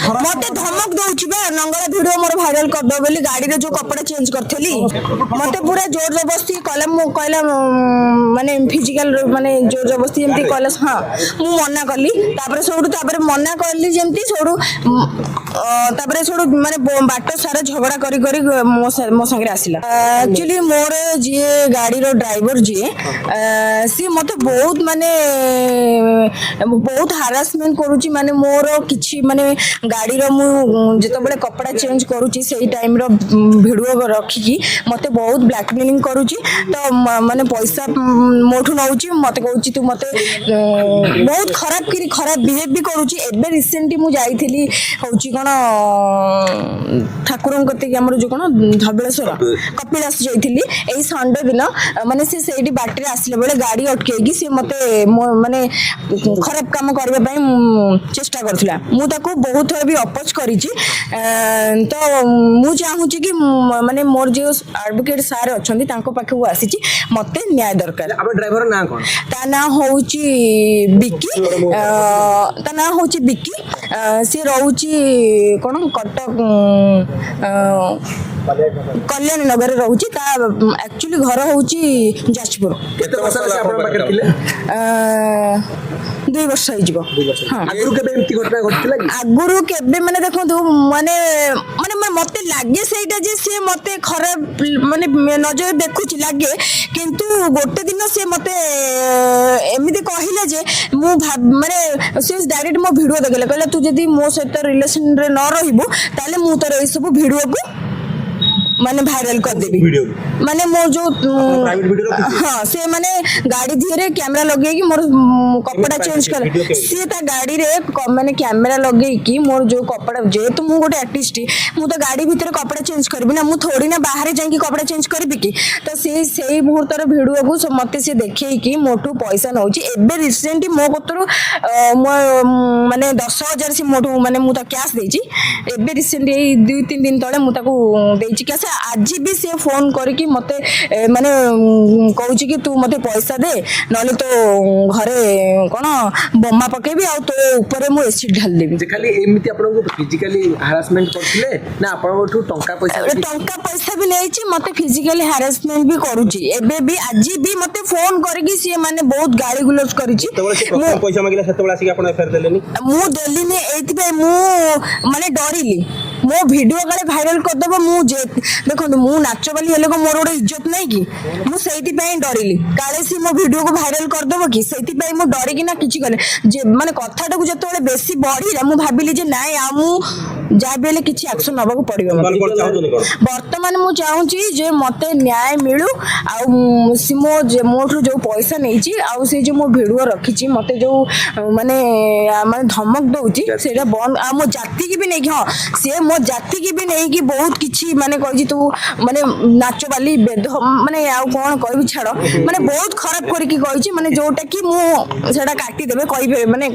मत धमक दौची नंगला भिड मोर भाइराल करदे बोली गाड़ी जो कपड़ा चेंज करी मत पूरा जोर जबरदस्ती कहला माने फिजिकल माने जोर जबरदस्ती जमी कहला हाँ मु मना कली मना कली जमी सोड़ू माने बाट सारा झगड़ा करी मो संगे आसला एक्चुअली मोर जी गाड़ी ड्राइवर जी सी मत बहुत माने बहुत हारासमेंट करुची माने मोर किछि माने गाड़ी जो कपड़ा चेंज करुची से टाइम वीडियो रखिकी मत बहुत ब्लैकमेलिंग करुची तो माने पैसा मोठू नौची मत कहूँ तू मत बहुत खराब बिहेव भी करुची एबे रिसेंटली मु जाइथिली होची कोन ठाकुर जो कोन धबलेश्वर कपिलास जाइथिली एई संडे दिन माने से सेठी बाटरे आसले बेले गाड़ी अटकेकी से मते माने खराब काम करबा पई चेष्टा करथिला मु ताको बहुत थोड़ा भी अपोज करिछि तो मु चाहूछि कि माने मोर जो एडवोकेट सार अछंती तांको पाखे आसीछि मते न्याय दरकार अब ड्राइवर ना कोन ता ना होउछि बिक्की ता ना होउछि बिक्की से रहउछि कोन कटक कल्याण नगर रहउछि ता एक्चुअली घर होउछि जाजपुर केते वर्ष से आपण पाखे थिले 2 वर्ष होई जिवो हां आगुरु केबे एमती घटना घटिला कि आगुरु केबे माने देखंतु माने माने मते लागे सेटा जे से मते खराब माने नजर देखुछि लागे किंतु गोटे दिन से मते एमिति कहिला जे मु माने से डायरेक्ट मो वीडियो देखले कहला तू जदी मो सहित रिलेशन रे न रहिबो ताले मु तोर ए सब वीडियो को माने वायरल कर देबी माने मोर जो हाँ से माने गाड़ी धीरे कैमरा लगे कि मोर कपड़ा चेंज कर से ता गाड़ी रे माने कैमरा लगे कि मोर जो कपड़ा जे तो मु गोटे आर्टिस्ट मु तो गाड़ी भीतर कपड़ा चेंज करबी ना मु थोड़ी ना बाहर जाई कपड़ा चेंज करबी कि तो से मुहूर्तर वीडियो को मते से देखे कि मोटू पैसा नौची एबे रिसेंटली मो कतरो माने 10,000 से मोटू माने मु तो कैश देची एबे रिसेंटली 2-3 दिन तळे मु ताको देची कैश आज भी से फोन करके मते माने कहूँ कि तू मते पैसा दे नले तो घरे कौन बोमा पकेबी आ तो ऊपर मु एसिड ढाल देबी खाली एमिति आपन को फिजिकली हरासमेंट करथिले ना आपन को टंका पैसा भी लेछि मते फिजिकली हरासमेंट भी करूची एबे भी आज भी मते फोन करके से माने बहुत गाड़ी गुलस करिछि पैसा मागिला सेतबेला आसी आपन एफआईआर देलेनी मु देलिनी एथि मु माने डरिली मो वीडियो काले वायरल कर दबो मु जे देखो मु नाच बाली हेले को मोर गोटे इज्जत नहीं कि मु सेठी पई डरिली काले सी मो वीडियो को वायरल कर दबो कि सेठी पई मु डरि कि ना किछि गले जे माने कथाटा को जतोले बेसी बढ़िला मु भाबिली जे नाइ आ मु जा बेले किछि एक्शन नबा को पड़िबो वर्तमान मु चाहूची जे मते न्याय मिलु आ सिमो जे मोठु जो पैसा नैची आ से जो मो वीडियो रखिछि मते जो माने माने धमक दउची सेटा बंद आ मो जाति की भी नै कि हां से मो जाति की भी नै कि बहुत किछि माने कहि तू माने नाच बाली बेद माने आ कोन कहबी छाड़ माने बहुत खराब करी कि कहि माने जोटा कि मु सेटा काटी देबे कहिबे माने